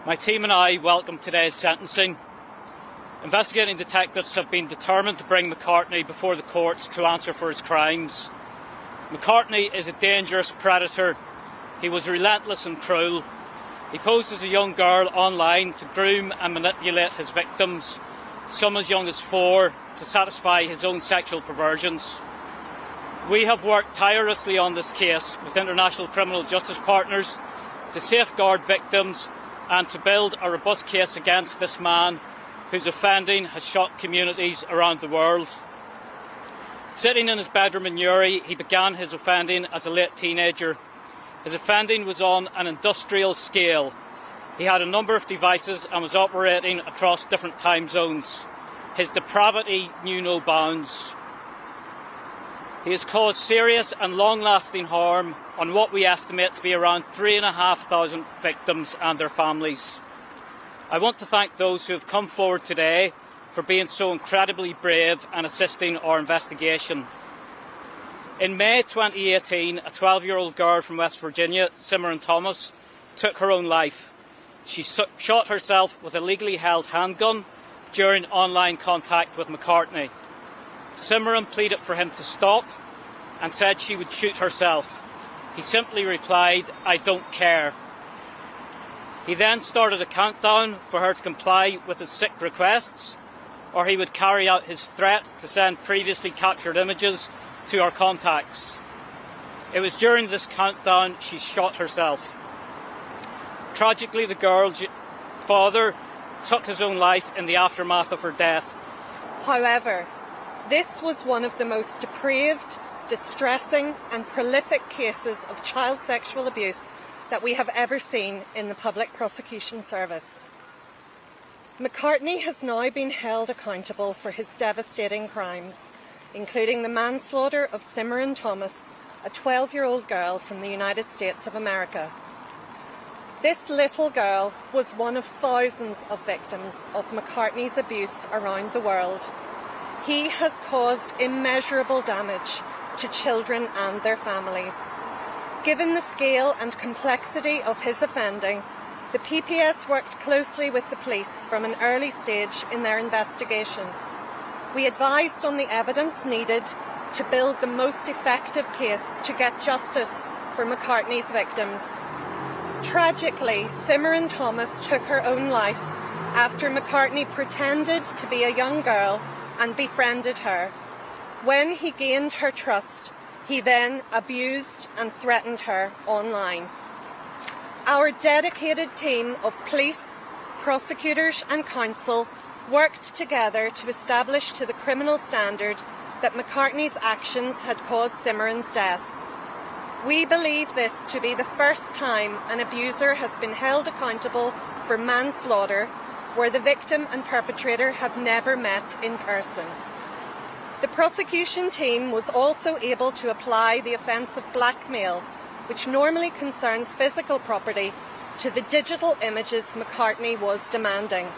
My team and I welcome today's sentencing. Investigating detectives have been determined to bring McCartney before the courts to answer for his crimes. McCartney is a dangerous predator. He was relentless and cruel. He posed as a young girl online to groom and manipulate his victims, some as young as 4, to satisfy his own sexual perversions. We have worked tirelessly on this case with international criminal justice partners to safeguard victims and to build a robust case against this man whose offending has shocked communities around the world. Sitting in his bedroom in Newry, he began his offending as a late teenager. His offending was on an industrial scale. He had a number of devices and was operating across different time zones. His depravity knew no bounds. He has caused serious and long-lasting harm on what we estimate to be around 3,500 victims and their families. I want to thank those who have come forward today for being so incredibly brave and assisting our investigation. In May 2018, a 12-year-old girl from West Virginia, Cimarron, took her own life. She shot herself with a legally held handgun during online contact with McCartney. Cimarron pleaded for him to stop and said she would shoot herself. He simply replied, "I don't care." He then started a countdown for her to comply with his sick requests, or he would carry out his threat to send previously captured images to our contacts. It was during this countdown she shot herself. Tragically, the girl's father took his own life in the aftermath of her death. However, this was one of the most depraved, distressing and prolific cases of child sexual abuse that we have ever seen in the Public Prosecution Service. McCartney has now been held accountable for his devastating crimes, including the manslaughter of Cimarron Thomas, a 12-year-old girl from the United States of America. This little girl was one of thousands of victims of McCartney's abuse around the world. He has caused immeasurable damage to children and their families. Given the scale and complexity of his offending, the PPS worked closely with the police from an early stage in their investigation. We advised on the evidence needed to build the most effective case to get justice for McCartney's victims. Tragically, Cimarron Thomas took her own life after McCartney pretended to be a young girl and befriended her. When he gained her trust, he then abused and threatened her online. Our dedicated team of police, prosecutors and counsel worked together to establish to the criminal standard that McCartney's actions had caused Cimarron's death. We believe this to be the first time an abuser has been held accountable for manslaughter where the victim and perpetrator have never met in person. The prosecution team was also able to apply the offence of blackmail, which normally concerns physical property, to the digital images McCartney was demanding.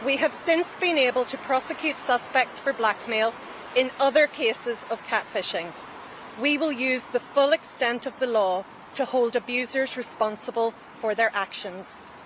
We have since been able to prosecute suspects for blackmail in other cases of catfishing. We will use the full extent of the law to hold abusers responsible for their actions.